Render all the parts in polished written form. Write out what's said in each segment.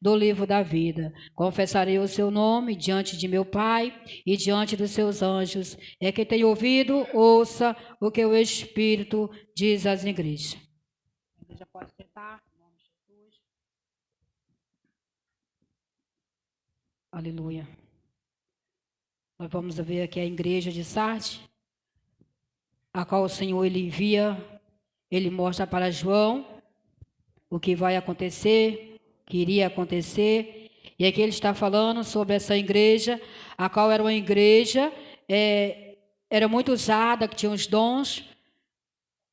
do livro da vida. Confessarei o seu nome diante de meu Pai e diante dos seus anjos. É quem tem ouvido, ouça o que o Espírito diz às igrejas. A igreja pode sentar, em nome de Jesus. Aleluia. Nós vamos ver aqui a igreja de Sardes, a qual o Senhor ele envia, ele mostra para João o que vai acontecer, o que iria acontecer. E aqui ele está falando sobre essa igreja, a qual era uma igreja, era muito usada, que tinha os dons.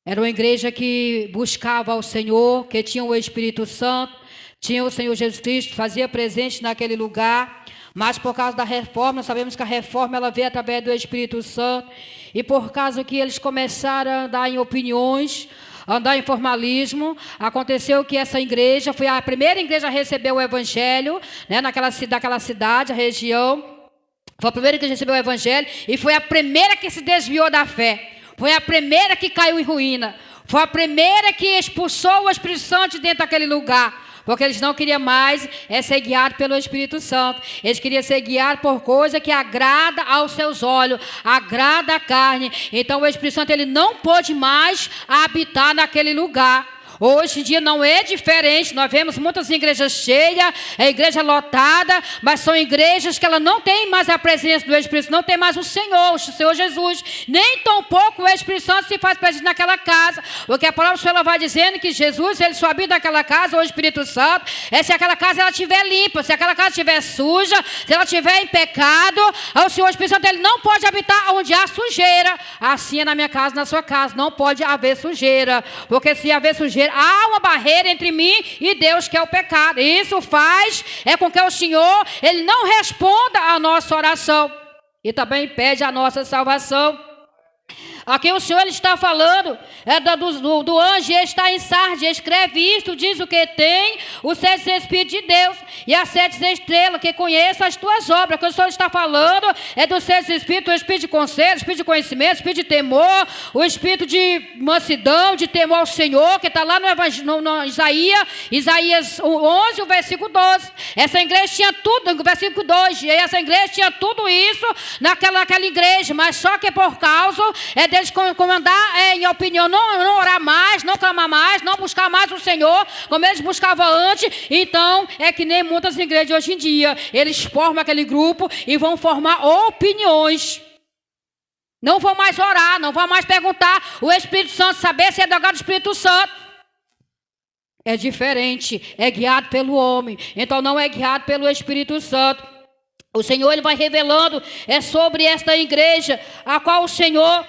Era uma igreja que buscava ao Senhor, que tinha o Espírito Santo, tinha o Senhor Jesus Cristo, fazia presente naquele lugar. Mas por causa da reforma, nós sabemos que a reforma ela veio através do Espírito Santo. E por causa que eles começaram a andar em opiniões, andar em formalismo, aconteceu que essa igreja foi a primeira igreja a receber o Evangelho, né, daquela cidade, a região. Foi a primeira igreja a receber o Evangelho e foi a primeira que se desviou da fé. Foi a primeira que caiu em ruína. Foi a primeira que expulsou o Espírito Santo de dentro daquele lugar. Porque eles não queriam mais ser guiados pelo Espírito Santo. Eles queriam ser guiados por coisa que agrada aos seus olhos, agrada a carne. Então o Espírito Santo ele não pôde mais habitar naquele lugar. Hoje em dia não é diferente, nós vemos muitas igrejas cheias, igreja lotada, mas são igrejas que ela não tem mais a presença do Espírito Santo, não tem mais o Senhor Jesus, nem tão pouco o Espírito Santo se faz presente naquela casa, porque a palavra do Senhor vai dizendo que Jesus, ele só habita naquela casa, ou o Espírito Santo, se aquela casa ela estiver limpa, se aquela casa estiver suja, se ela estiver em pecado, o Senhor, o Espírito Santo, ele não pode habitar onde há sujeira. Assim é na minha casa, na sua casa, não pode haver sujeira, porque se haver sujeira, há uma barreira entre mim e Deus, que é o pecado. E isso faz com que o Senhor ele não responda a nossa oração e também pede a nossa salvação. Aqui o Senhor ele está falando do anjo, ele está em Sardes, escreve isto, diz o que tem, os 7 Espíritos de Deus e as 7 estrelas, que conheça as tuas obras. Que o Senhor está falando dos 7 Espíritos, o Espírito de conselho, o Espírito de conhecimento, o Espírito de temor, o Espírito de mansidão, de temor ao Senhor, que está lá no Isaías 11, o versículo 12. Essa igreja tinha tudo, no versículo 2, e essa igreja tinha tudo isso naquela igreja, mas só que por causa deles comandar em opinião, não orar mais, não clamar mais, não buscar mais o Senhor, como eles buscavam antes. Então, é que nem muitas igrejas hoje em dia, eles formam aquele grupo e vão formar opiniões. Não vão mais orar, não vão mais perguntar o Espírito Santo, saber se é drogado do Espírito Santo. É diferente, é guiado pelo homem, então não é guiado pelo Espírito Santo. O Senhor ele vai revelando sobre esta igreja, a qual o Senhor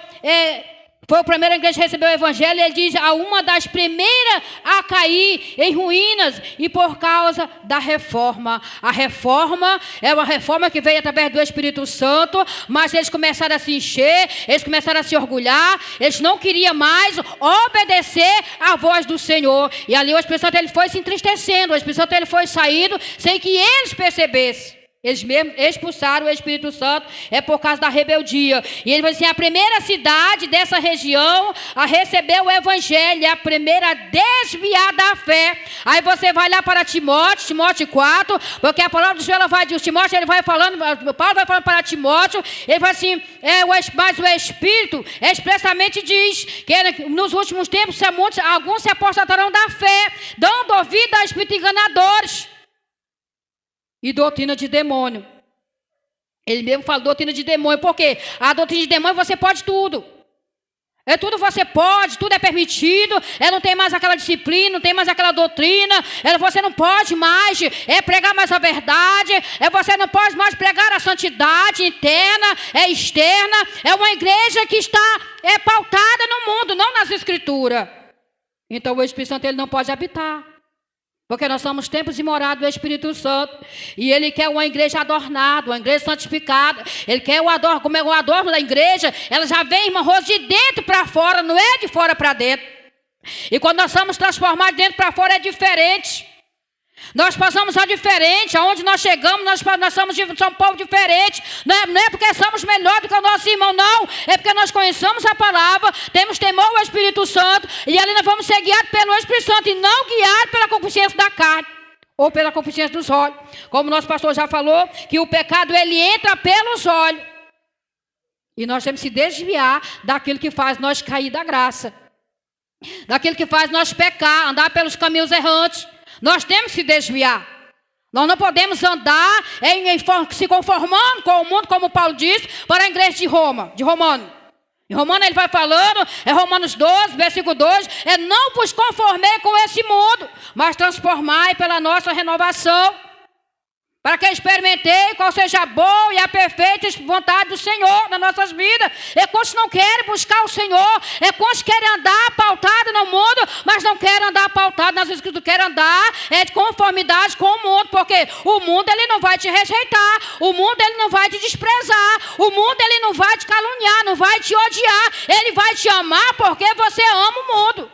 foi a primeira igreja a receber o Evangelho. Ele diz, a uma das primeiras a cair em ruínas, e por causa da reforma. A reforma é uma reforma que veio através do Espírito Santo, mas eles começaram a se encher, eles começaram a se orgulhar, eles não queriam mais obedecer à voz do Senhor. E ali o Espírito Santo ele foi se entristecendo, o Espírito Santo ele foi saindo sem que eles percebessem. Eles mesmos expulsaram o Espírito Santo, por causa da rebeldia. E ele vai dizer, a primeira cidade dessa região a receber o Evangelho, a primeira a desviar da fé. Aí você vai lá para Timóteo 4, porque a palavra do Senhor, ela vai dizer, Timóteo, ele vai falando, Paulo vai falando para Timóteo, ele vai assim, mas o Espírito expressamente diz que nos últimos tempos alguns se apostatarão da fé, dando ouvido a espíritos enganadores e doutrina de demônio. Ele mesmo fala doutrina de demônio. Por quê? A doutrina de demônio você pode tudo. Tudo você pode, tudo é permitido. Não tem mais aquela disciplina, não tem mais aquela doutrina. Você não pode mais pregar mais a verdade. Você não pode mais pregar a santidade interna, externa. É uma igreja que está pautada no mundo, não nas escrituras. Então o Espírito Santo ele não pode habitar. Porque nós somos templos e morada do Espírito Santo. E ele quer uma igreja adornada, uma igreja santificada. Ele quer o adorno, como é o adorno da igreja, ela já vem, irmãos, de dentro para fora, não é de fora para dentro. E quando nós somos transformados de dentro para fora é diferente. Nós passamos a diferente, aonde nós chegamos, nós somos um povo diferente. Não é porque somos melhor do que o nosso irmão, não. É porque nós conhecemos a palavra, temos temor ao Espírito Santo, e ali nós vamos ser guiados pelo Espírito Santo e não guiados pela concupiscência da carne. ou pela concupiscência dos olhos. Como o nosso pastor já falou, que o pecado ele entra pelos olhos. E nós temos que se desviar daquilo que faz nós cair da graça. Daquilo que faz nós pecar, andar pelos caminhos errantes. Nós temos que se desviar. Nós não podemos andar se conformando com o mundo, como Paulo disse, para a igreja de Roma, de Romano. Em Romano ele vai falando, Romanos 12, versículo 2, não vos conformei com esse mundo, mas transformai pela nossa renovação, para que experimentei qual seja a boa e a perfeita vontade do Senhor nas nossas vidas. É quantos não querem buscar o Senhor, é quantos querem andar pautado no mundo, mas não querem andar pautado nas escrituras, querem andar de conformidade com o mundo, porque o mundo ele não vai te rejeitar, o mundo ele não vai te desprezar, o mundo ele não vai te caluniar, não vai te odiar, ele vai te amar porque você ama o mundo.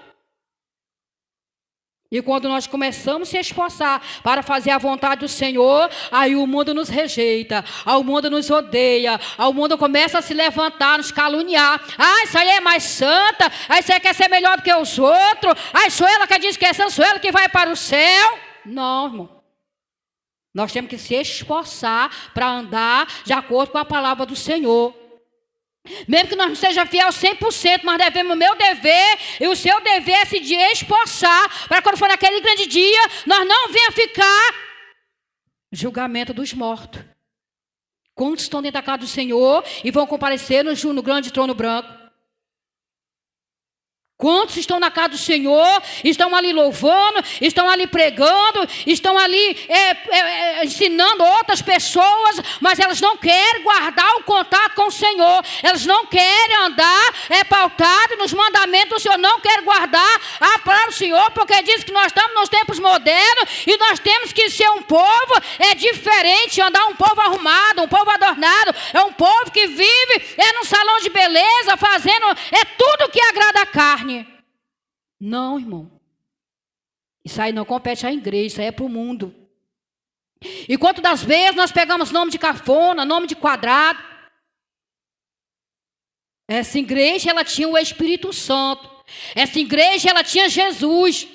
E quando nós começamos a se esforçar para fazer a vontade do Senhor, aí o mundo nos rejeita, o mundo nos odeia, o mundo começa a se levantar, nos caluniar. Isso aí é mais santa, isso aí quer ser melhor do que os outros, sou ela que diz que é santa, sou ela que vai para o céu. Não, irmão. Nós temos que se esforçar para andar de acordo com a palavra do Senhor. Mesmo que nós não seja fiel 100%, mas devemos o meu dever e o seu dever é se esforçar para quando for naquele grande dia, nós não venhamos ficar julgamento dos mortos. Quantos estão dentro da casa do Senhor e vão comparecer no grande trono branco? Quantos estão na casa do Senhor, estão ali louvando, estão ali pregando, estão ali ensinando outras pessoas, mas elas não querem guardar o contato com o Senhor, elas não querem andar pautado nos mandamentos do Senhor, não querem guardar a palavra do Senhor, porque diz que nós estamos nos tempos modernos e nós temos que ser um povo diferente, andar um povo arrumado, um povo adornado, um povo que vive num salão de beleza, fazendo tudo que agrada a carne. Não, irmão. Isso aí não compete à igreja, isso aí é para o mundo. E quantas das vezes nós pegamos nome de cafona, nome de quadrado. Essa igreja, ela tinha o Espírito Santo. Essa igreja, ela tinha Jesus.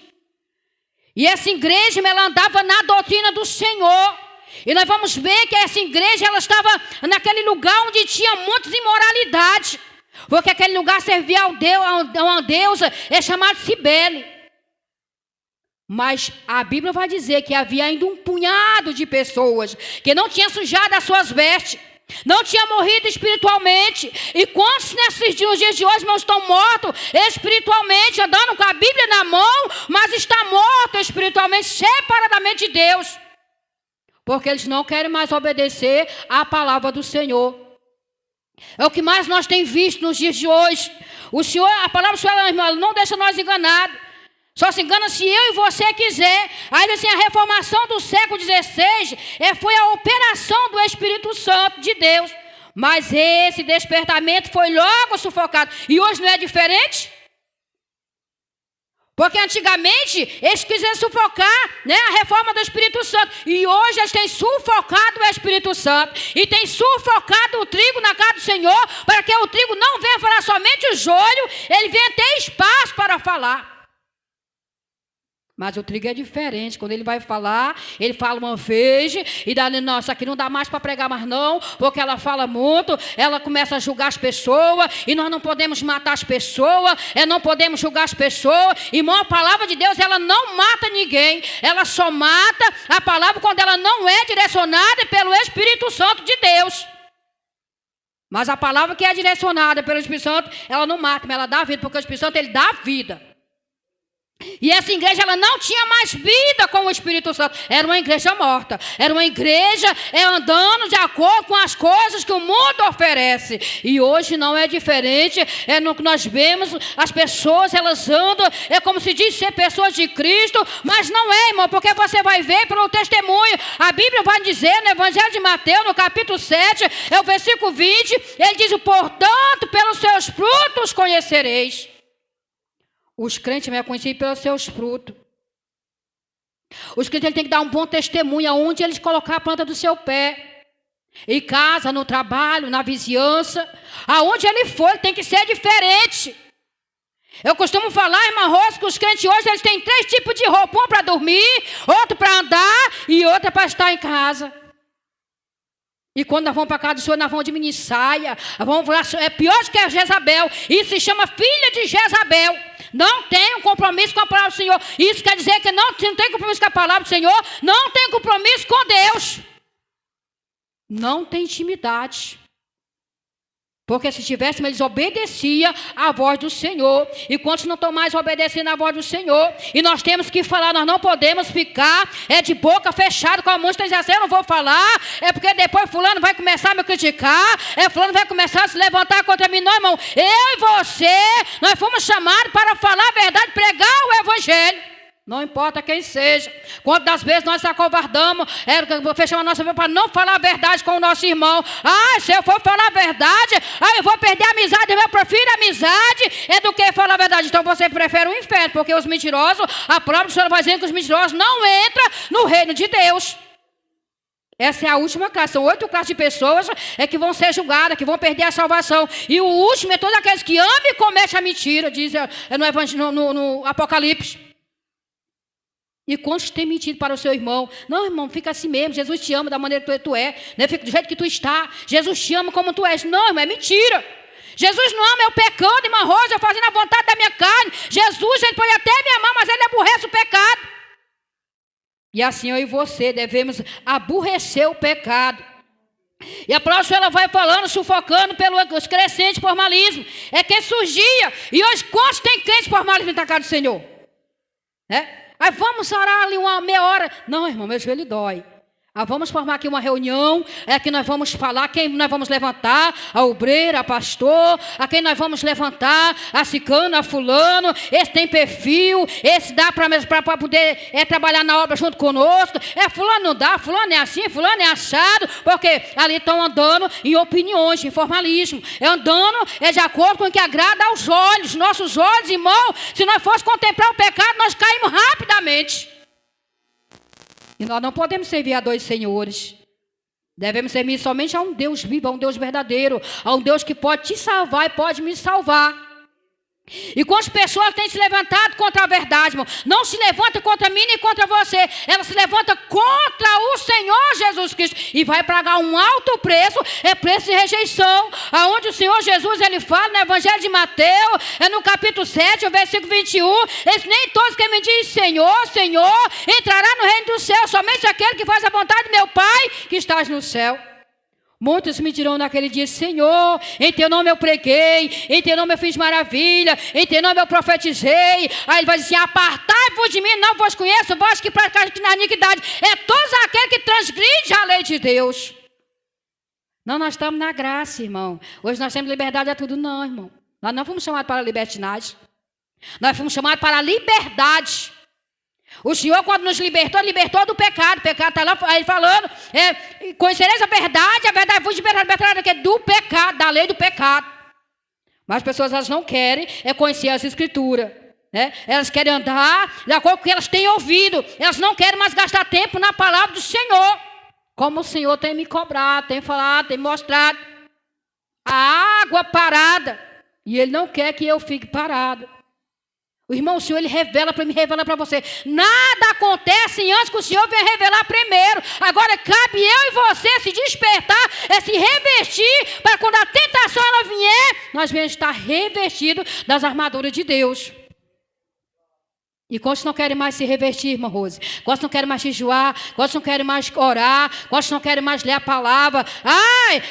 E essa igreja, ela andava na doutrina do Senhor. E nós vamos ver que essa igreja, ela estava naquele lugar onde tinha muitas imoralidades. Porque aquele lugar servia a uma deusa chamada Cibele. Mas a Bíblia vai dizer que havia ainda um punhado de pessoas que não tinham sujado as suas vestes, não tinham morrido espiritualmente. E quantos nos dias de hoje não estão mortos espiritualmente, andando com a Bíblia na mão, mas está morto espiritualmente, separadamente de Deus, porque eles não querem mais obedecer à palavra do Senhor. É o que mais nós temos visto nos dias de hoje. O Senhor, a palavra do Senhor, irmão, não deixa nós enganados. Só se engana se eu e você quiser. Aí assim, a reformação do século XVI foi a operação do Espírito Santo de Deus. Mas esse despertamento foi logo sufocado. E hoje não é diferente? Porque antigamente eles quiseram sufocar, a reforma do Espírito Santo. E hoje eles têm sufocado o Espírito Santo. E têm sufocado o trigo na casa do Senhor, para que o trigo não venha falar somente o joio, ele venha ter espaço para falar. Mas o trigo é diferente. Quando ele vai falar, ele fala uma vez e dá, não, isso aqui não dá mais para pregar mais não, porque ela fala muito, ela começa a julgar as pessoas, e nós não podemos matar as pessoas, não podemos julgar as pessoas. Irmão, a palavra de Deus, ela não mata ninguém, ela só mata a palavra quando ela não é direcionada pelo Espírito Santo de Deus. Mas a palavra que é direcionada pelo Espírito Santo, ela não mata, mas ela dá vida, porque o Espírito Santo, ele dá vida. E essa igreja, ela não tinha mais vida com o Espírito Santo. Era uma igreja morta. Era uma igreja andando de acordo com as coisas que o mundo oferece. E hoje não é diferente. No que nós vemos, as pessoas, elas andam, como se diz ser pessoas de Cristo, mas não é, irmão, porque você vai ver pelo testemunho. A Bíblia vai dizer no Evangelho de Mateus, no capítulo 7, o versículo 20, ele diz: portanto, pelos seus frutos conhecereis. Os crentes me conhecem pelos seus frutos. Os crentes têm que dar um bom testemunho aonde eles colocar a planta do seu pé. Em casa, no trabalho, na vizinhança. Aonde ele for, ele tem que ser diferente. Eu costumo falar, irmã Rosa, que os crentes hoje eles têm 3 tipos de roupa. Um para dormir, outro para andar e outro para estar em casa. E quando nós vamos para a casa do Senhor, nós vamos de mini saia. É pior do que a Jezabel. Isso se chama filha de Jezabel. Não tem um compromisso com a palavra do Senhor. Isso quer dizer que não tem compromisso com a palavra do Senhor. Não tem compromisso com Deus. Não tem intimidade. Porque se tivéssemos, eles obedeciam à voz do Senhor. E quantos não estão mais obedecendo à voz do Senhor? E nós temos que falar, nós não podemos ficar de boca fechada, como muitos estão dizendo assim, eu não vou falar, é porque depois fulano vai começar a me criticar, fulano vai começar a se levantar contra mim. Não, irmão, eu e você, nós fomos chamados para falar a verdade, pregar o evangelho. Não importa quem seja. Quantas vezes nós se acovardamos, fechamos a nossa boca para não falar a verdade com o nosso irmão. Se eu for falar a verdade, eu vou perder a amizade. Eu prefiro a amizade do que falar a verdade. Então você prefere o inferno, porque os mentirosos, a própria Senhora vai dizer que os mentirosos não entram no reino de Deus. Essa é a última classe. São 8 classes de pessoas que vão ser julgadas, que vão perder a salvação. E o último é todos aqueles que amam e cometem a mentira, diz no Apocalipse. E quantos têm mentido para o seu irmão? Não, irmão, fica assim mesmo. Jesus te ama da maneira que tu é. Né? Fica do jeito que tu está. Jesus te ama como tu és. Não, irmão, é mentira. Jesus não ama eu pecando, irmã Rosa, eu fazendo a vontade da minha carne. Jesus, ele pode até me amar, mas ele aborrece o pecado. E assim eu e você devemos aborrecer o pecado. E a próxima ela vai falando, sufocando pelos crescentes formalismo. É que surgia. E hoje quantos tem crentes formalismo na casa do Senhor? Aí vamos orar ali uma meia hora. Não, irmão, meu joelho dói. Vamos formar aqui uma reunião, que nós vamos falar, quem nós vamos levantar, a obreira, a pastor, a quem nós vamos levantar, a cicano, a fulano, esse tem perfil, esse dá para poder trabalhar na obra junto conosco, fulano não dá, fulano é assim, fulano é assado, porque ali estão andando em opiniões, em formalismo, andando de acordo com o que agrada aos olhos, nossos olhos, irmão, se nós fosse contemplar o pecado, nós caímos rapidamente. E nós não podemos servir a 2 senhores. Devemos servir somente a um Deus vivo, a um Deus verdadeiro, a um Deus que pode te salvar e pode me salvar. E quantas pessoas têm se levantado contra a verdade, irmão? Não se levanta contra mim nem contra você. Ela se levanta contra o Senhor Jesus Cristo. E vai pagar um alto preço, preço de rejeição. Aonde o Senhor Jesus, ele fala no Evangelho de Mateus, no capítulo 7, o versículo 21. Nem todos que me dizem Senhor, Senhor, entrará no reino do céu. Somente aquele que faz a vontade do meu Pai que estás no céu. Muitos me dirão naquele dia, Senhor, em teu nome eu preguei, em teu nome eu fiz maravilha, em teu nome eu profetizei. Aí ele vai dizer, apartai-vos de mim, não vos conheço, vós que praticais na iniquidade. Todos aqueles que transgridem a lei de Deus. Não, nós estamos na graça, irmão. Hoje nós temos liberdade a tudo. Não, irmão. Nós não fomos chamados para a libertinagem. Nós fomos chamados para a liberdade. O Senhor, quando nos libertou, libertou do pecado. O pecado está lá, ele falando, conhecereis a verdade vos libertará do pecado, da lei do pecado. Mas as pessoas, elas não querem conhecer as Escrituras. Elas querem andar de acordo com o que elas têm ouvido. Elas não querem mais gastar tempo na palavra do Senhor. Como o Senhor tem me cobrado, tem falado, tem mostrado. A água parada. E Ele não quer que eu fique parado. O irmão, o Senhor, Ele revela para mim, revela para você. Nada acontece antes que o Senhor venha revelar primeiro. Agora cabe eu e você se despertar, se revestir, para quando a tentação ela vier, nós venhamos estar revestidos das armaduras de Deus. E quantos não querem mais se revestir, irmã Rose? Quantos não querem mais jejuar? Quantos não querem mais orar? Quantos não querem mais ler a palavra?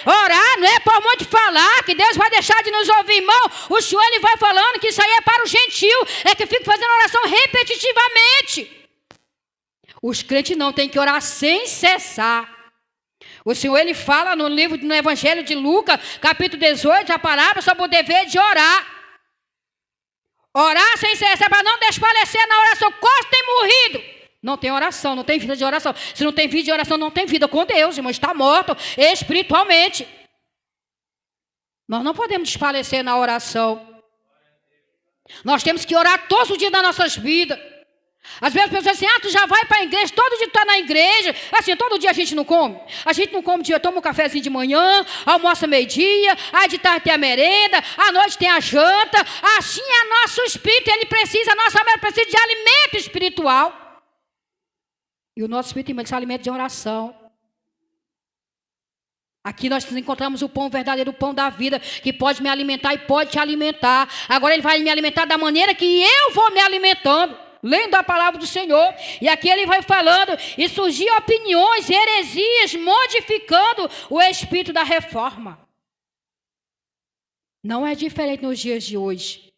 Orar não é por muito falar, que Deus vai deixar de nos ouvir, irmão. O Senhor, Ele vai falando que isso aí é para o gentil, que fica fazendo oração repetitivamente. Os crentes não têm que orar sem cessar. O Senhor, Ele fala no Evangelho de Lucas, capítulo 18, a palavra sobre o dever de orar. Orar sem cessar para não desfalecer na oração. Quantos tem morrido? Não tem oração, não tem vida de oração. Se não tem vida de oração, não tem vida com Deus, irmão. Está morto espiritualmente. Nós não podemos desfalecer na oração. Nós temos que orar todos os dias das nossas vidas. Às vezes as pessoas dizem assim, tu já vai para a igreja, todo dia tu está na igreja. Assim, todo dia a gente não come. A gente não come dia, toma um cafezinho de manhã, almoça meio-dia, aí de tarde tem a merenda, à noite tem a janta. Assim é nosso espírito, ele precisa, a nossa alma precisa de alimento espiritual. E o nosso espírito tem esse alimento de oração. Aqui nós encontramos o pão verdadeiro, o pão da vida, que pode me alimentar e pode te alimentar. Agora ele vai me alimentar da maneira que eu vou me alimentando, lendo a palavra do Senhor. E aqui ele vai falando, e surgiam opiniões, heresias, modificando o espírito da reforma. Não é diferente nos dias de hoje.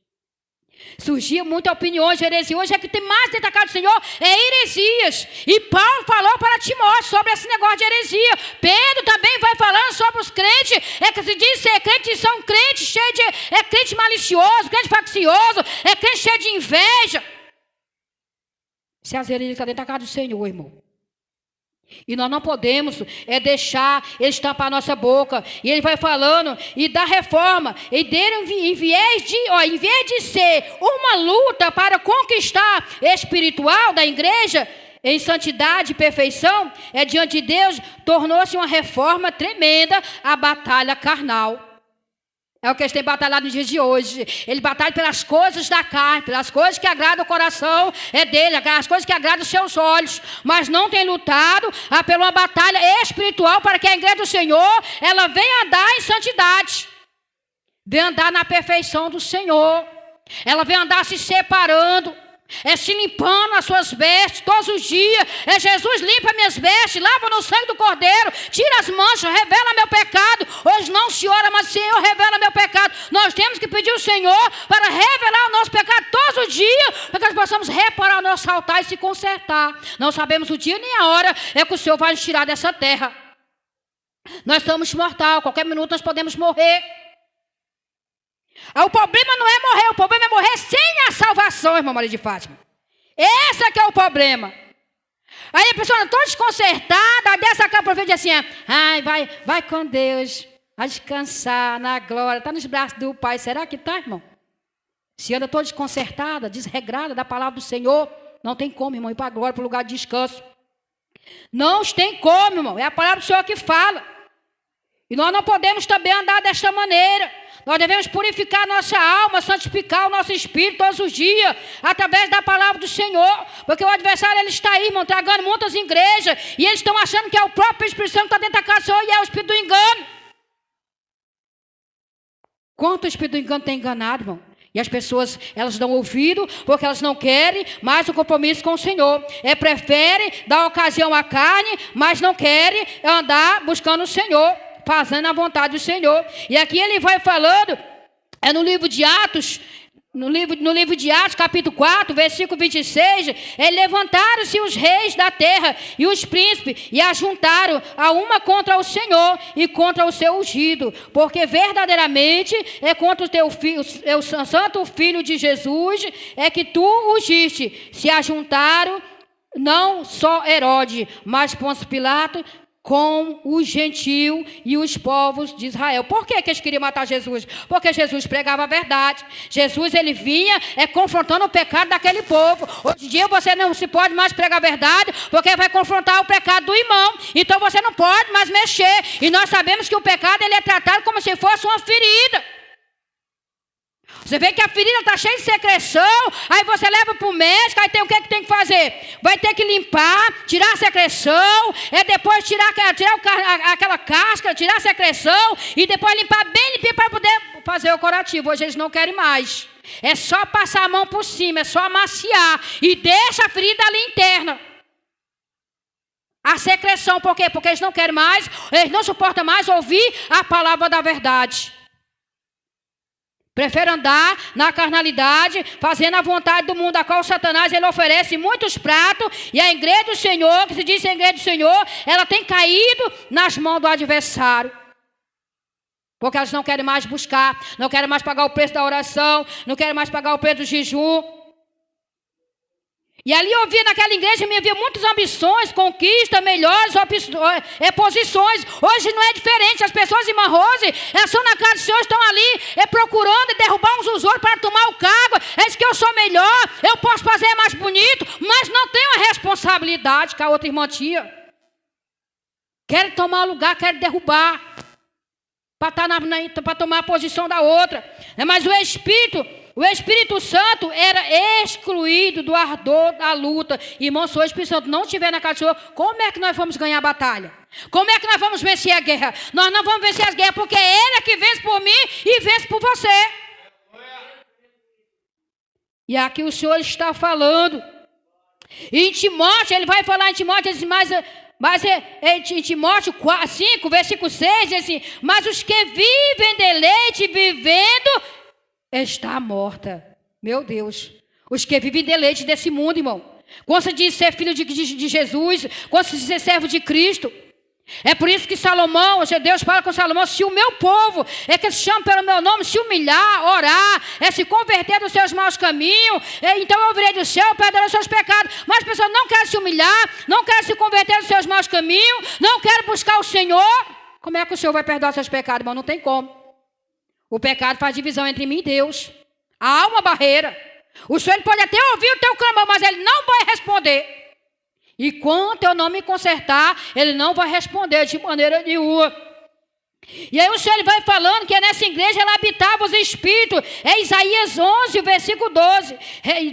Surgiam muitas opiniões, heresias. Hoje é que tem mais dentro da casa do Senhor, é heresias. E Paulo falou para Timóteo sobre esse negócio de heresia. Pedro também vai falando sobre os crentes, que se diz ser crentes, são crentes cheios de, crente malicioso, crente faccioso, crente cheio de inveja. Se as heresias estão dentro da casa do Senhor, irmão. E nós não podemos deixar eles tampar a nossa boca. E ele vai falando, e da reforma, e dele, em vez de ser uma luta para conquistar espiritual da igreja, em santidade e perfeição, diante de Deus, tornou-se uma reforma tremenda a batalha carnal. É o que eles têm batalhado nos dias de hoje. Ele batalha pelas coisas da carne, pelas coisas que agradam o coração dele, as coisas que agradam os seus olhos. Mas não tem lutado por uma batalha espiritual para que a igreja do Senhor, ela venha andar em santidade. Venha andar na perfeição do Senhor. Ela venha andar se separando. Se limpando as suas vestes todos os dias. Jesus limpa minhas vestes, lava no sangue do Cordeiro, tira as manchas, revela meu pecado. Hoje não se ora, mas Senhor, revela meu pecado. Nós temos que pedir ao Senhor para revelar o nosso pecado todos os dias, para que nós possamos reparar o nosso altar e se consertar. Não sabemos o dia nem a hora que o Senhor vai nos tirar dessa terra. Nós somos mortais, qualquer minuto nós podemos morrer. O problema não é morrer, o problema é morrer sem a salvação, irmã Maria de Fátima. Esse que é o problema. Aí a pessoa toda desconcertada, dessa cá para frente assim, vai com Deus, a descansar na glória, está nos braços do Pai. Será que está, irmão? Se anda toda desconcertada, desregrada da palavra do Senhor, não tem como, irmão, ir para a glória, para o lugar de descanso. Não tem como, irmão, é a palavra do Senhor que fala. E nós não podemos também andar desta maneira. Nós devemos purificar a nossa alma, santificar o nosso espírito todos os dias, através da palavra do Senhor. Porque o adversário, ele está aí, irmão, tragando muitas igrejas, e eles estão achando que é o próprio Espírito Santo que está dentro da casa do Senhor, e é o espírito do engano. Quanto o espírito do engano tem enganado, irmão? E as pessoas, elas dão ouvido, porque elas não querem mais o compromisso com o Senhor. Preferem dar ocasião à carne, mas não querem andar buscando o Senhor, fazendo a vontade do Senhor. E aqui ele vai falando, no livro de Atos, no livro de Atos, capítulo 4, versículo 26, levantaram-se os reis da terra e os príncipes, e ajuntaram a uma contra o Senhor e contra o seu ungido, porque verdadeiramente contra o teu filho, o santo filho de Jesus, que tu ungiste. Se ajuntaram não só Herodes, mas Pôncio Pilato, com os gentios e os povos de Israel. Por que eles queriam matar Jesus? Porque Jesus pregava a verdade. Jesus, ele vinha confrontando o pecado daquele povo. Hoje em dia você não se pode mais pregar a verdade, porque vai confrontar o pecado do irmão. Então você não pode mais mexer. E nós sabemos que o pecado, ele é tratado como se fosse uma ferida. Você vê que a ferida está cheia de secreção, aí você leva para o médico, aí tem o que tem que fazer? Vai ter que limpar, tirar a secreção, depois tirar aquela casca, tirar a secreção, e depois limpar bem limpinho para poder fazer o curativo. Hoje eles não querem mais. É só passar a mão por cima, é só amaciar, e deixa a ferida ali interna. A secreção, por quê? Porque eles não querem mais, eles não suportam mais ouvir a palavra da verdade. Prefere andar na carnalidade, fazendo a vontade do mundo, a qual Satanás, ele oferece muitos pratos, e a igreja do Senhor, que se diz a igreja do Senhor, ela tem caído nas mãos do adversário. Porque elas não querem mais buscar, não querem mais pagar o preço da oração, não querem mais pagar o preço do jejum. E ali eu via naquela igreja, me havia muitas ambições, conquistas, melhores posições. Hoje não é diferente. As pessoas, irmã Rose, são na casa do Senhor, estão ali procurando derrubar uns os outros para tomar o cargo. É que eu sou melhor, eu posso fazer mais bonito, mas não tenho a responsabilidade que a outra irmã tinha. Querem tomar o lugar, querem derrubar, para tomar a posição da outra. Mas o Espírito Santo era excluído do ardor da luta. Irmão, se o Espírito Santo não estiver na casa do Senhor, como é que nós vamos ganhar a batalha? Como é que nós vamos vencer a guerra? Nós não vamos vencer as guerras, porque é Ele que vence por mim e vence por você. E aqui o Senhor está falando. E em Timóteo, ele vai falar em Timóteo, ele diz, em Timóteo 5, versículo 6, diz assim, mas os que vivem deleite vivendo está morta. Meu Deus. Os que vivem deleite desse mundo, irmão. Gosta de ser filho de Jesus. Gosta de ser servo de Cristo. É por isso que Salomão, Deus fala com Salomão, se o meu povo, que se chama pelo meu nome, se humilhar, orar, se converter dos seus maus caminhos, então eu virei do céu, perdoarei os seus pecados. Mas as pessoas não querem se humilhar, não querem se converter dos seus maus caminhos, não querem buscar o Senhor. Como é que o Senhor vai perdoar seus pecados, irmão? Não tem como. O pecado faz divisão entre mim e Deus. Há uma barreira. O Senhor pode até ouvir o teu clamor, mas Ele não vai responder. E quando eu não me consertar, Ele não vai responder de maneira nenhuma. E aí o Senhor vai falando que nessa igreja ela habitava os espíritos. É Isaías 11, versículo 12,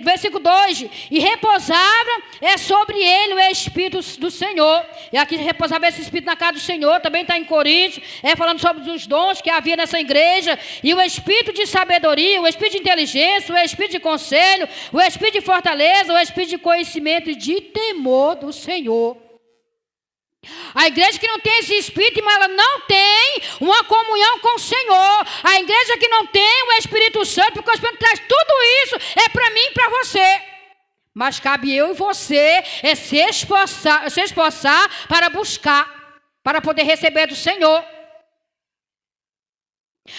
versículo 2. E repousava sobre ele o Espírito do Senhor. E aqui repousava esse Espírito na casa do Senhor. Também está em Coríntios. Falando sobre os dons que havia nessa igreja. E o Espírito de sabedoria, o Espírito de inteligência, o Espírito de conselho, o Espírito de fortaleza, o Espírito de conhecimento e de temor do Senhor. A igreja que não tem esse Espírito, mas ela não tem uma comunhão com o Senhor. A igreja que não tem o Espírito Santo, porque o Espírito traz tudo isso, é para mim e para você. Mas cabe eu e você se esforçar para buscar, para poder receber do Senhor.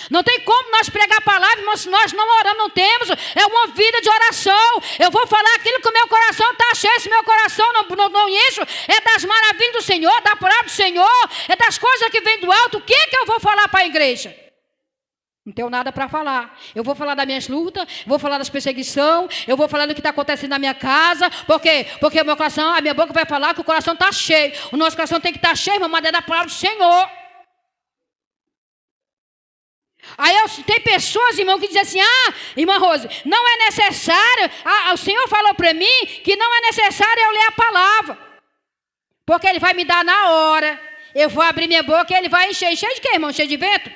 Não tem como nós pregar a palavra, mas se nós não oramos, não temos uma vida de oração. Eu vou falar aquilo que o meu coração está cheio. Se meu coração não enche, é das maravilhas do Senhor, da palavra do Senhor, é das coisas que vêm do alto. O que eu vou falar para a igreja? Não tenho nada para falar. Eu vou falar das minhas lutas, vou falar das perseguições, eu vou falar do que está acontecendo na minha casa. Por quê? Porque o meu coração, a minha boca vai falar que o coração está cheio. O nosso coração tem que estar cheio, irmão, mas é da palavra do Senhor. Aí tem pessoas, irmão, que dizem assim, irmã Rose, não é necessário, o Senhor falou para mim que não é necessário eu ler a palavra, porque Ele vai me dar na hora, eu vou abrir minha boca e Ele vai encher de quê, irmão? Encher de vento?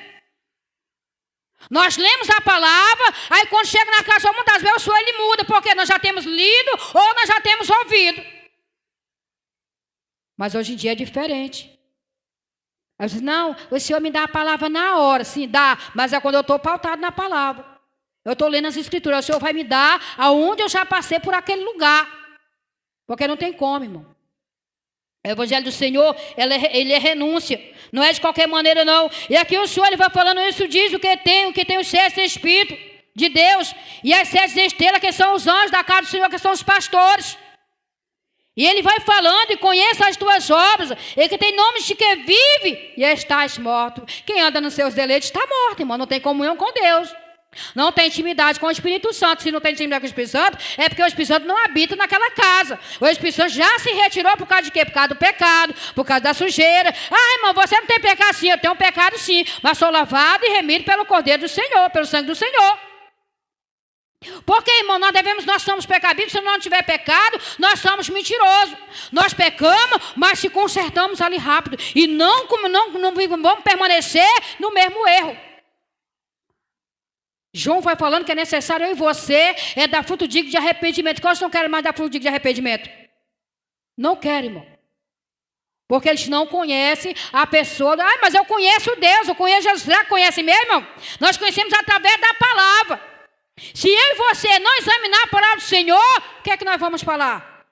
Nós lemos a palavra, aí quando chega na casa, muitas vezes o Senhor Ele muda, porque nós já temos lido ou nós já temos ouvido. Mas hoje em dia é diferente. Eu disse, não, o Senhor me dá a palavra na hora. Sim, dá, mas é quando eu estou pautado na palavra. Eu estou lendo as escrituras. O Senhor vai me dar aonde eu já passei por aquele lugar. Porque não tem como, irmão. O Evangelho do Senhor, ele é renúncia. Não é de qualquer maneira, não. E aqui o Senhor ele vai falando isso, diz o que tem os 7 Espíritos de Deus. E as 7 estrelas, que são os anjos da casa do Senhor, que são os pastores. E Ele vai falando e conhece as tuas obras. Ele que tem nomes de que vive e estás morto. Quem anda nos seus deleites está morto, irmão. Não tem comunhão com Deus. Não tem intimidade com o Espírito Santo. Se não tem intimidade com o Espírito Santo, é porque o Espírito Santo não habita naquela casa. O Espírito Santo já se retirou por causa de quê? Por causa do pecado, por causa da sujeira. Irmão, você não tem pecado sim. Eu tenho um pecado sim. Mas sou lavado e remido pelo Cordeiro do Senhor, pelo sangue do Senhor. Porque, irmão, nós somos pecadores. Se não tiver pecado, nós somos mentirosos. Nós pecamos, mas se consertamos ali rápido. E não vamos permanecer no mesmo erro. João vai falando que é necessário eu e você dar fruto digno de arrependimento. Quantos não querem mais dar fruto digno de arrependimento? Não querem, irmão. Porque eles não conhecem a pessoa. Mas eu conheço Deus, eu conheço Jesus. Será que conhece mesmo, irmão? Nós conhecemos através da palavra. Se eu e você não examinar a palavra do Senhor, o que é que nós vamos falar?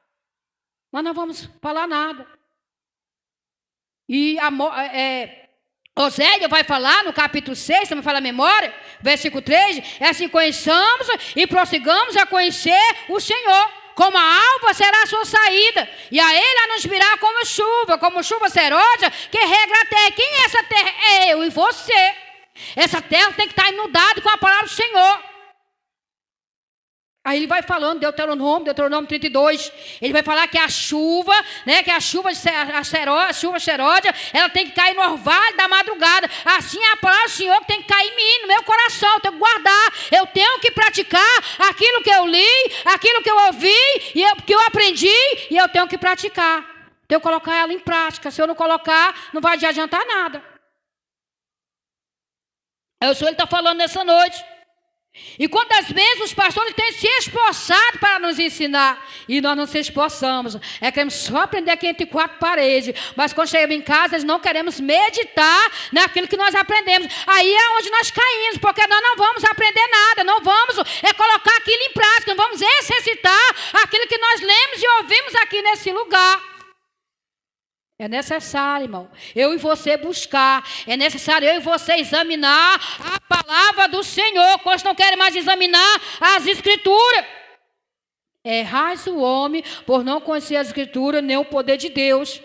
Nós não vamos falar nada. E Oséias vai falar no capítulo 6, também fala a memória, versículo 3, é assim, conheçamos e prossigamos a conhecer o Senhor. como a alva será a sua saída, e a ele a nos virá como chuva serôdia, que regra a terra. Quem é essa terra? É eu e você. Essa terra tem que estar inundada com a palavra do Senhor. Aí ele vai falando, Deuteronômio 32, ele vai falar que a chuva, né, que a chuva seródia, ela tem que cair no orvalho da madrugada. Assim é a palavra do Senhor que tem que cair em mim, no meu coração, eu tenho que guardar, eu tenho que praticar aquilo que eu li, aquilo que eu ouvi, que eu aprendi, e eu tenho que praticar. Tenho que colocar ela em prática. Se eu não colocar, não vai adiantar nada. É o Senhor está falando nessa noite. E quantas vezes os pastores têm se esforçado para nos ensinar e nós não se esforçamos, queremos só aprender aqui entre quatro paredes, mas quando chegamos em casa nós não queremos meditar naquilo que nós aprendemos. Aí é onde nós caímos, porque nós não vamos aprender nada, não vamos colocar aquilo em prática, não vamos exercitar aquilo que nós lemos e ouvimos aqui nesse lugar. É necessário, irmão, eu e você buscar. É necessário eu e você examinar a palavra do Senhor. Quando não querem mais examinar as Escrituras. Errais o homem por não conhecer as Escrituras, nem o poder de Deus.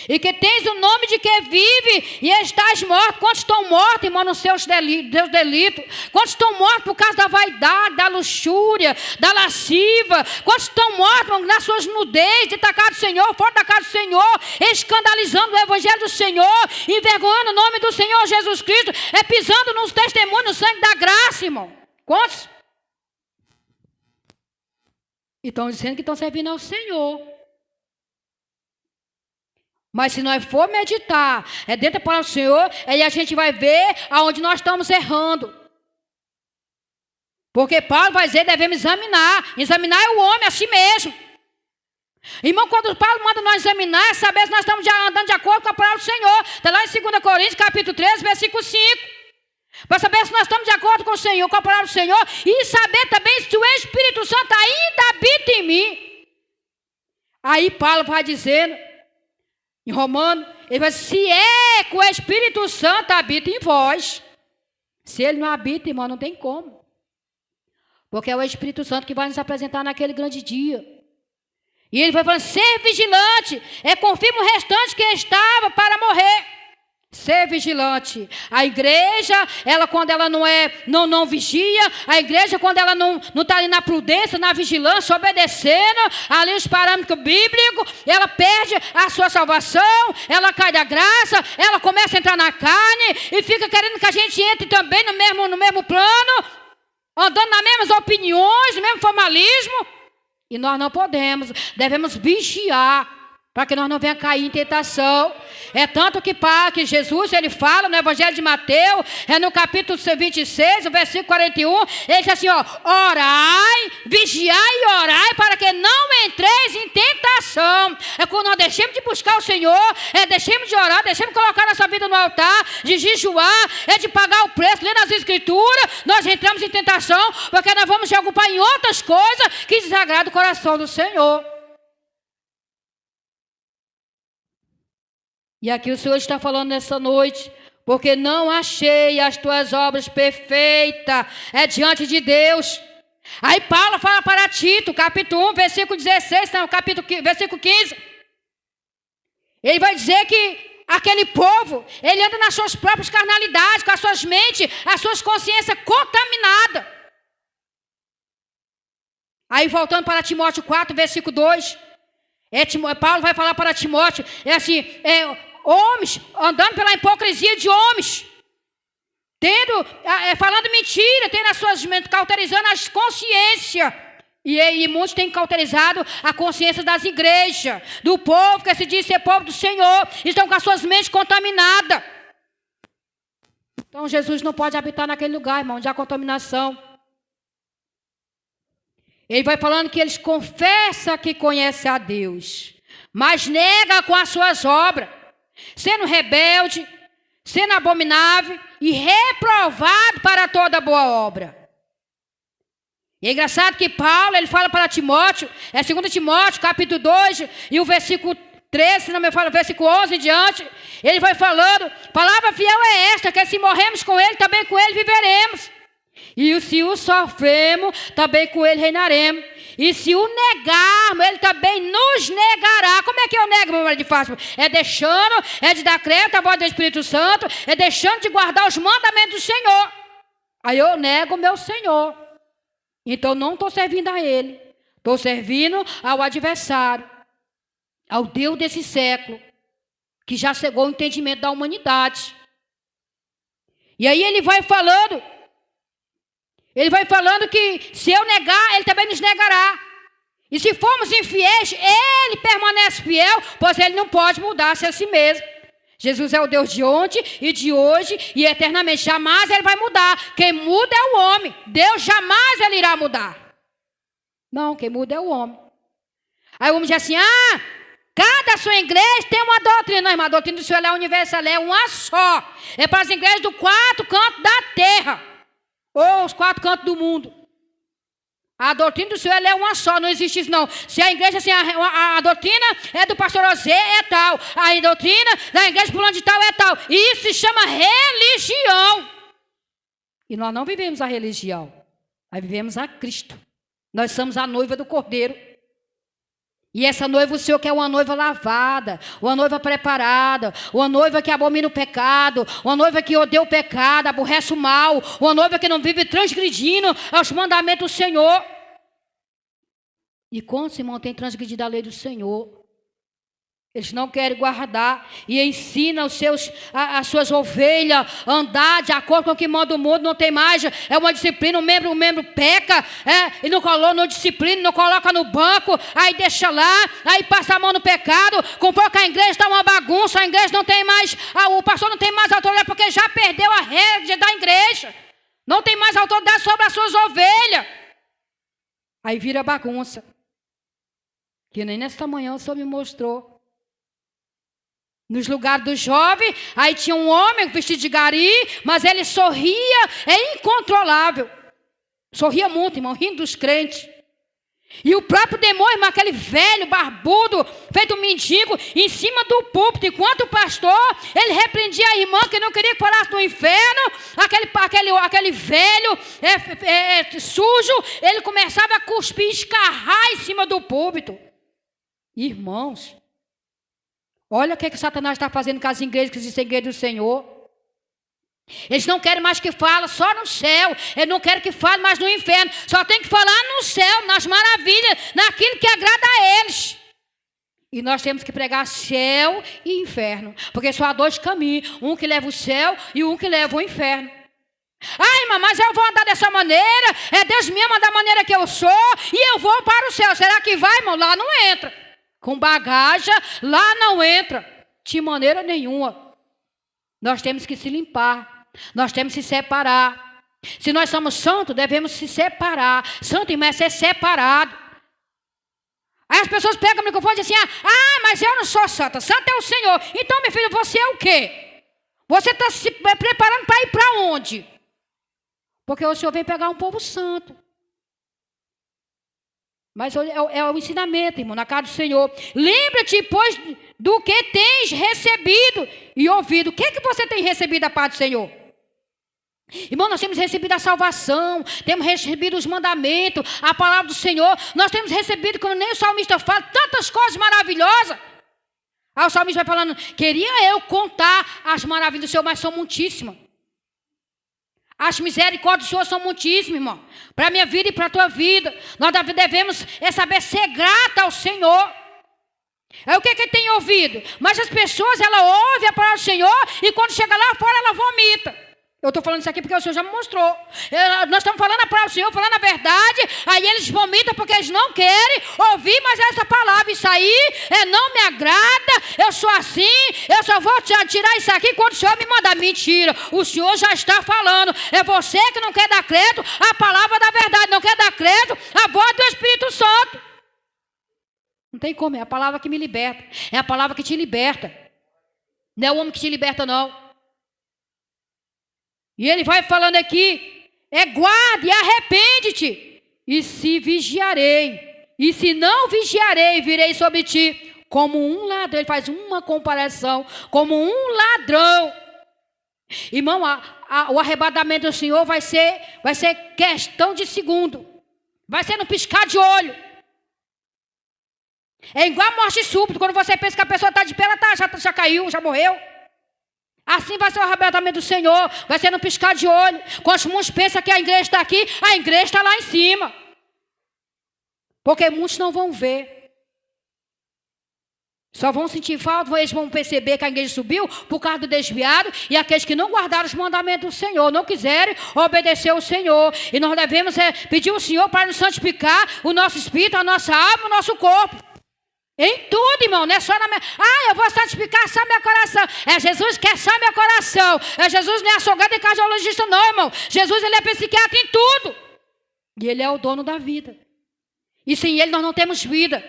E que tens o nome de que vive e estás morto. Quantos estão mortos, irmão, nos seus delitos? Quantos estão mortos por causa da vaidade, da luxúria, da lasciva? Quantos estão mortos, irmão, nas suas nudez, de tacar do Senhor, fora da casa do Senhor, escandalizando o evangelho do Senhor, envergonhando o nome do Senhor Jesus Cristo, pisando nos testemunhos, no sangue da graça, irmão? Quantos? E estão dizendo que estão servindo ao Senhor. Mas se nós for meditar, dentro da palavra do Senhor, aí a gente vai ver aonde nós estamos errando. Porque Paulo vai dizer, devemos examinar o homem a si mesmo. Irmão, quando Paulo manda nós examinar, é saber se nós estamos andando de acordo com a palavra do Senhor. Está lá em 2 Coríntios, capítulo 13, versículo 5. Para saber se nós estamos de acordo com o Senhor, com a palavra do Senhor, e saber também se o Espírito Santo ainda habita em mim. Aí Paulo vai dizendo, em Romano, ele vai dizer, se é que o Espírito Santo habita em vós. Se ele não habita, irmão, não tem como. Porque é o Espírito Santo que vai nos apresentar naquele grande dia. E ele vai falando, ser vigilante, confirma o restante que estava para morrer. Ser vigilante. A igreja, ela quando ela não vigia, a igreja quando ela não está ali na prudência, na vigilância, obedecendo ali os parâmetros bíblicos, ela perde a sua salvação, ela cai da graça, ela começa a entrar na carne e fica querendo que a gente entre também no mesmo plano, andando nas mesmas opiniões, no mesmo formalismo. E nós não podemos, devemos vigiar, para que nós não venhamos cair em tentação. É tanto que Jesus, ele fala no Evangelho de Mateus, no capítulo 26, o versículo 41, ele diz assim, orai, vigiai e orai, para que não entreis em tentação. É quando nós deixemos de buscar o Senhor, deixemos de orar, deixemos de colocar nossa vida no altar, de jejuar, de pagar o preço, lendo as Escrituras, nós entramos em tentação, porque nós vamos se ocupar em outras coisas que desagradam o coração do Senhor. E aqui o Senhor está falando nessa noite, porque não achei as tuas obras perfeitas diante de Deus. Aí Paulo fala para Tito, capítulo 1, versículo 16, não, versículo 15. Ele vai dizer que aquele povo, ele anda nas suas próprias carnalidades, com as suas mentes, as suas consciências contaminadas. Aí voltando para Timóteo 4, versículo 2. Paulo vai falar para Timóteo, homens, andando pela hipocrisia de homens, falando mentira, tendo as suas mentes, cauterizando as consciências. E muitos têm cauterizado a consciência das igrejas, do povo que se diz ser povo do Senhor, estão com as suas mentes contaminadas. Então Jesus não pode habitar naquele lugar, irmão, de contaminação. Ele vai falando que eles confessam que conhecem a Deus, mas negam com as suas obras, sendo rebelde, sendo abominável e reprovado para toda boa obra. E é engraçado que Paulo, ele fala para Timóteo, 2 Timóteo, capítulo 2, e o versículo 13, se não me falo, versículo 11 em diante, ele vai falando, palavra fiel é esta, que se morremos com ele, também com ele viveremos. E se o sofremos, também com ele reinaremos. E se o negarmos, ele também nos negará. Como é que eu nego, meu marido de Fátima? É deixando, é de dar crédito à voz do Espírito Santo, é deixando de guardar os mandamentos do Senhor. Aí eu nego o meu Senhor. Então não estou servindo a ele. Estou servindo ao adversário, ao Deus desse século, que já cegou o entendimento da humanidade. E aí ele vai falando que se eu negar, ele também nos negará. E se formos infiéis, ele permanece fiel, pois ele não pode mudar-se a si mesmo. Jesus é o Deus de ontem e de hoje e eternamente. Jamais ele vai mudar. Quem muda é o homem. Deus jamais ele irá mudar. Não, quem muda é o homem. Aí o homem diz assim, cada sua igreja tem uma doutrina. Não, irmã, a doutrina do Senhor é universal, é uma só. É para as igrejas do 4 cantos da terra. Ou os 4 cantos do mundo. A doutrina do Senhor é uma só, não existe isso não. Se a igreja, assim, a doutrina é do pastor José, é tal. A doutrina da igreja fulano de tal é tal. Isso se chama religião. E nós não vivemos a religião. Nós vivemos a Cristo. Nós somos a noiva do Cordeiro. E essa noiva o Senhor quer uma noiva lavada, uma noiva preparada, uma noiva que abomina o pecado, uma noiva que odeia o pecado, aborrece o mal, uma noiva que não vive transgredindo aos mandamentos do Senhor. E quantos, irmãos, têm transgredido a lei do Senhor? Eles não querem guardar e ensinam as suas ovelhas a andar de acordo com o que manda o mundo. Não tem mais, é uma disciplina, o membro peca, e não disciplina, não coloca no banco, aí deixa lá, aí passa a mão no pecado, comprou que a igreja está uma bagunça, a igreja não tem mais, o pastor não tem mais autoridade porque já perdeu a rédea da igreja, não tem mais autoridade sobre as suas ovelhas, aí vira bagunça, que nem nesta manhã o Senhor me mostrou. Nos lugares dos jovens, aí tinha um homem vestido de gari, mas ele sorria, é incontrolável. Sorria muito, irmão, rindo dos crentes. E o próprio demônio, irmão, aquele velho, barbudo, feito um mendigo, em cima do púlpito, enquanto o pastor, ele repreendia a irmã que não queria que falasse do inferno, aquele velho sujo, ele começava a cuspir, escarrar em cima do púlpito. Irmãos, olha o que Satanás está fazendo com as igrejas que dizem igreja do Senhor. Eles não querem mais que fale só no céu. Eles não querem que fale mais no inferno. Só tem que falar no céu, nas maravilhas, naquilo que agrada a eles. E nós temos que pregar céu e inferno. Porque só há 2 caminhos. Um que leva o céu e um que leva o inferno. Irmã, mas eu vou andar dessa maneira. É Deus me ama da maneira que eu sou. E eu vou para o céu. Será que vai, irmão? Lá não entra. Com bagagem, lá não entra, de maneira nenhuma. Nós temos que se limpar, nós temos que se separar. Se nós somos santos, devemos se separar. Santo, irmão, é ser separado. Aí as pessoas pegam o microfone e dizem assim, mas eu não sou santa, santo é o Senhor. Então, meu filho, você é o quê? Você está se preparando para ir para onde? Porque o Senhor vem pegar um povo santo. Mas é o ensinamento, irmão, na casa do Senhor. Lembra-te, pois, do que tens recebido e ouvido. O que você tem recebido da parte do Senhor? Irmão, nós temos recebido a salvação, temos recebido os mandamentos, a palavra do Senhor. Nós temos recebido, como nem o salmista fala, tantas coisas maravilhosas. Aí o salmista vai falando, queria eu contar as maravilhas do Senhor, mas são muitíssimas. As misericórdias do Senhor são muitíssimas, irmão. Para a minha vida e para a tua vida. Nós devemos saber ser grata ao Senhor. É o que ele tem ouvido. Mas as pessoas, ela ouve a palavra do Senhor e quando chega lá fora, ela vomita. Eu estou falando isso aqui porque o Senhor já me mostrou. Nós estamos falando a palavra do Senhor, falando a verdade. Aí eles vomitam porque eles não querem ouvir mais essa palavra. Isso aí não me agrada. Eu sou assim. Eu só vou tirar isso aqui quando o Senhor me mandar. Mentira. O Senhor já está falando. É você que não quer dar crédito à palavra da verdade. Não quer dar crédito à voz do Espírito Santo. Não tem como. É a palavra que me liberta. É a palavra que te liberta. Não é o homem que te liberta, não. E ele vai falando aqui, guarde e arrepende-te, e se vigiarei, e se não vigiarei, virei sobre ti, como um ladrão. Ele faz uma comparação, como um ladrão. Irmão, o arrebatamento do Senhor vai ser questão de segundo. Vai ser no piscar de olho. É igual a morte súbita. Quando você pensa que a pessoa está de pé, ela já caiu, já morreu. Assim vai ser o arrebatamento do Senhor. Vai ser no piscar de olho. Quando muitos pensam que a igreja está aqui, a igreja está lá em cima. Porque muitos não vão ver. Só vão sentir falta, eles vão perceber que a igreja subiu por causa do desviado e aqueles que não guardaram os mandamentos do Senhor, não quiserem obedecer ao Senhor. E nós devemos pedir ao Senhor para nos santificar o nosso espírito, a nossa alma, o nosso corpo. Em tudo, irmão, não é só na minha... eu vou santificar só meu coração. É Jesus que é só meu coração. Jesus não é açougueiro e cardiologista não, irmão. Jesus, ele é psiquiatra em tudo. E ele é o dono da vida. E sem ele nós não temos vida.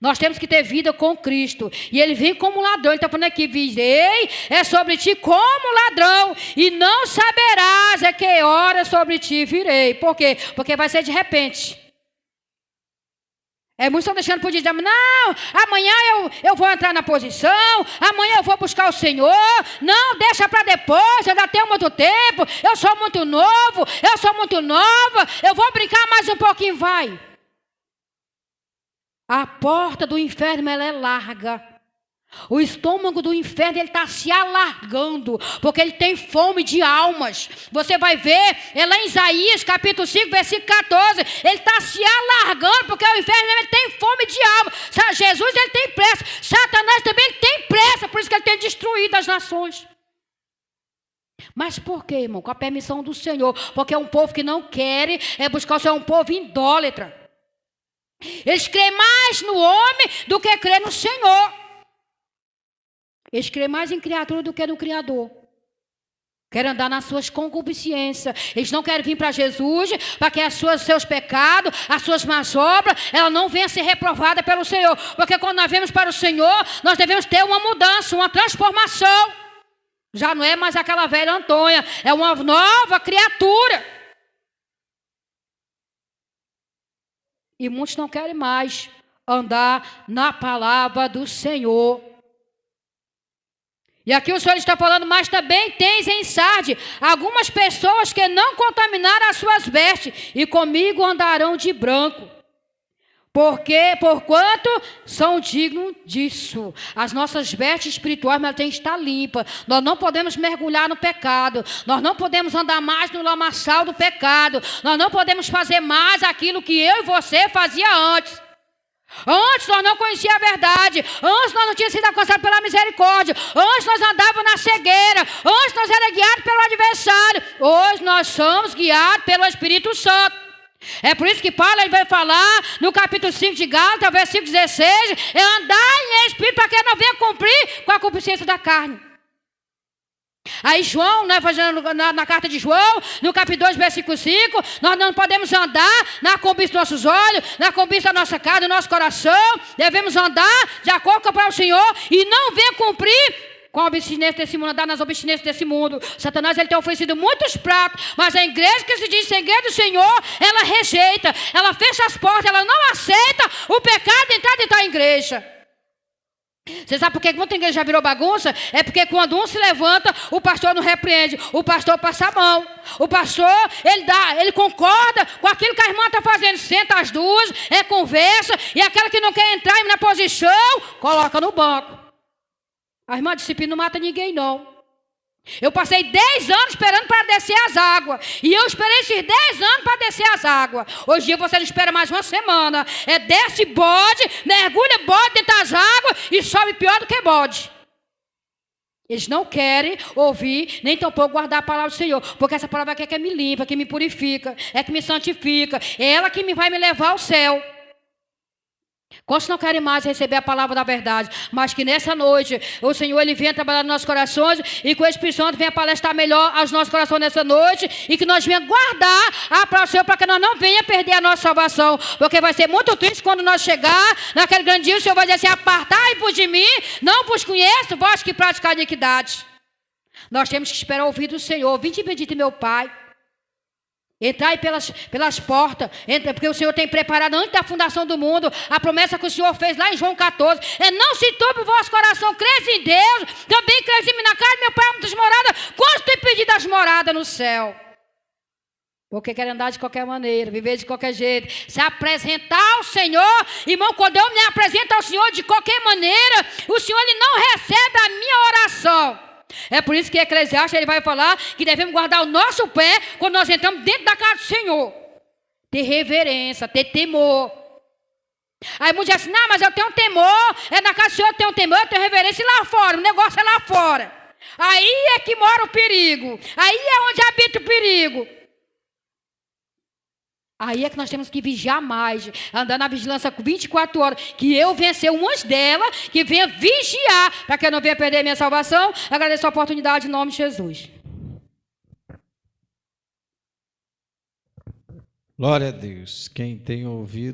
Nós temos que ter vida com Cristo. E ele vem como ladrão. Ele está falando aqui, virei sobre ti como ladrão. E não saberás a que hora sobre ti virei. Por quê? Porque vai ser de repente. Muitos estão deixando por dia. Não, amanhã eu vou entrar na posição. Amanhã eu vou buscar o Senhor. Não, deixa para depois. Eu ainda tenho muito tempo. Eu sou muito novo. Eu sou muito nova. Eu vou brincar mais um pouquinho. Vai. A porta do inferno, ela é larga. O estômago do inferno, ele está se alargando, porque ele tem fome de almas. Você vai ver, lá em Isaías, capítulo 5, versículo 14, ele está se alargando, porque o inferno, ele tem fome de almas. Jesus, ele tem pressa. Satanás também, ele tem pressa, por isso que ele tem destruído as nações. Mas por quê, irmão? Com a permissão do Senhor. Porque é um povo que não quer buscar o Senhor, é um povo idólatra. Eles creem mais no homem do que creem no Senhor. Eles creem mais em criatura do que no Criador. Querem andar nas suas concupiscências. Eles não querem vir para Jesus para que seus pecados, as suas más obras, ela não venha a ser reprovada pelo Senhor. Porque quando nós vemos para o Senhor, nós devemos ter uma mudança, uma transformação. Já não é mais aquela velha Antônia, é uma nova criatura. E muitos não querem mais andar na palavra do Senhor. E aqui o Senhor está falando, mas também tens em Sardes algumas pessoas que não contaminaram as suas vestes, e comigo andarão de branco. Porquanto são dignos disso. As nossas vestes espirituais têm que estar limpas. Nós não podemos mergulhar no pecado. Nós não podemos andar mais no lamaçal do pecado. Nós não podemos fazer mais aquilo que eu e você fazia antes. Antes nós não conhecíamos a verdade. Antes nós não tínhamos sido alcançados pela misericórdia. Antes nós andávamos na cegueira. Antes nós éramos guiados pelo adversário. Hoje nós somos guiados pelo Espírito Santo. É por isso que Paulo ele vai falar no capítulo 5 de Gálatas, versículo 16, é andar em espírito para que não venha cumprir com a concupiscência da carne. Aí João, na carta de João, no capítulo 2, versículo 5, nós não podemos andar na cobiça dos nossos olhos, na cobiça da nossa carne, do nosso coração. Devemos andar de acordo com o Senhor e não venha cumprir com a obstinência desse mundo, andar nas obstinências desse mundo. Satanás ele tem oferecido muitos pratos, mas a igreja que se diz igreja do Senhor, ela rejeita, ela fecha as portas, ela não aceita o pecado entrar dentro da igreja. Você sabe por que muita igreja já virou bagunça? É porque quando um se levanta, o pastor não repreende, o pastor passa a mão. O pastor, ele concorda com aquilo que a irmã está fazendo, senta as duas, conversa, e aquela que não quer entrar na posição, coloca no banco. A irmã disciplina não mata ninguém, não. Eu passei 10 anos esperando para descer as águas. E eu esperei esses 10 anos para descer as águas. Hoje em dia você não espera mais uma semana. Desce bode, mergulha bode dentro das águas e sobe pior do que bode. Eles não querem ouvir, nem tampouco guardar a palavra do Senhor. Porque essa palavra aqui é que me limpa, que me purifica, é que me santifica. É ela que vai me levar ao céu. Quantos não querem mais receber a palavra da verdade, mas que nessa noite o Senhor ele venha trabalhar nos nossos corações e que o Espírito Santo venha palestrar melhor aos nossos corações nessa noite e que nós venha guardar a palavra do Senhor para que nós não venha perder a nossa salvação, porque vai ser muito triste quando nós chegar naquele grande dia, o Senhor vai dizer assim, apartai-vos de mim, não vos conheço, vós que praticais iniquidade. Nós temos que esperar ouvir do Senhor, vinde bendito meu Pai. Entrai pelas portas, porque o Senhor tem preparado antes da fundação do mundo a promessa que o Senhor fez lá em João 14. Não se turbe o vosso coração, crês em Deus, também crês em mim. Na casa do meu pai há muitas moradas. Quanto tem pedido as moradas no céu? Porque quer andar de qualquer maneira, viver de qualquer jeito, se apresentar ao Senhor. Irmão, quando eu me apresento ao Senhor de qualquer maneira, o Senhor ele não recebe a minha oração. É por isso que Eclesiastes ele vai falar que devemos guardar o nosso pé quando nós entramos dentro da casa do Senhor. Ter reverência, ter temor. Aí muitos dizem assim, não, mas eu tenho temor, na casa do Senhor eu tenho temor, eu tenho reverência, e lá fora, o negócio é lá fora. Aí é que mora o perigo, aí é onde habita o perigo. Aí é que nós temos que vigiar mais, andar na vigilância 24 horas, que eu vencer um antes dela, que venha vigiar, para que eu não venha perder minha salvação. Agradeço a oportunidade em nome de Jesus. Glória a Deus. Quem tem ouvido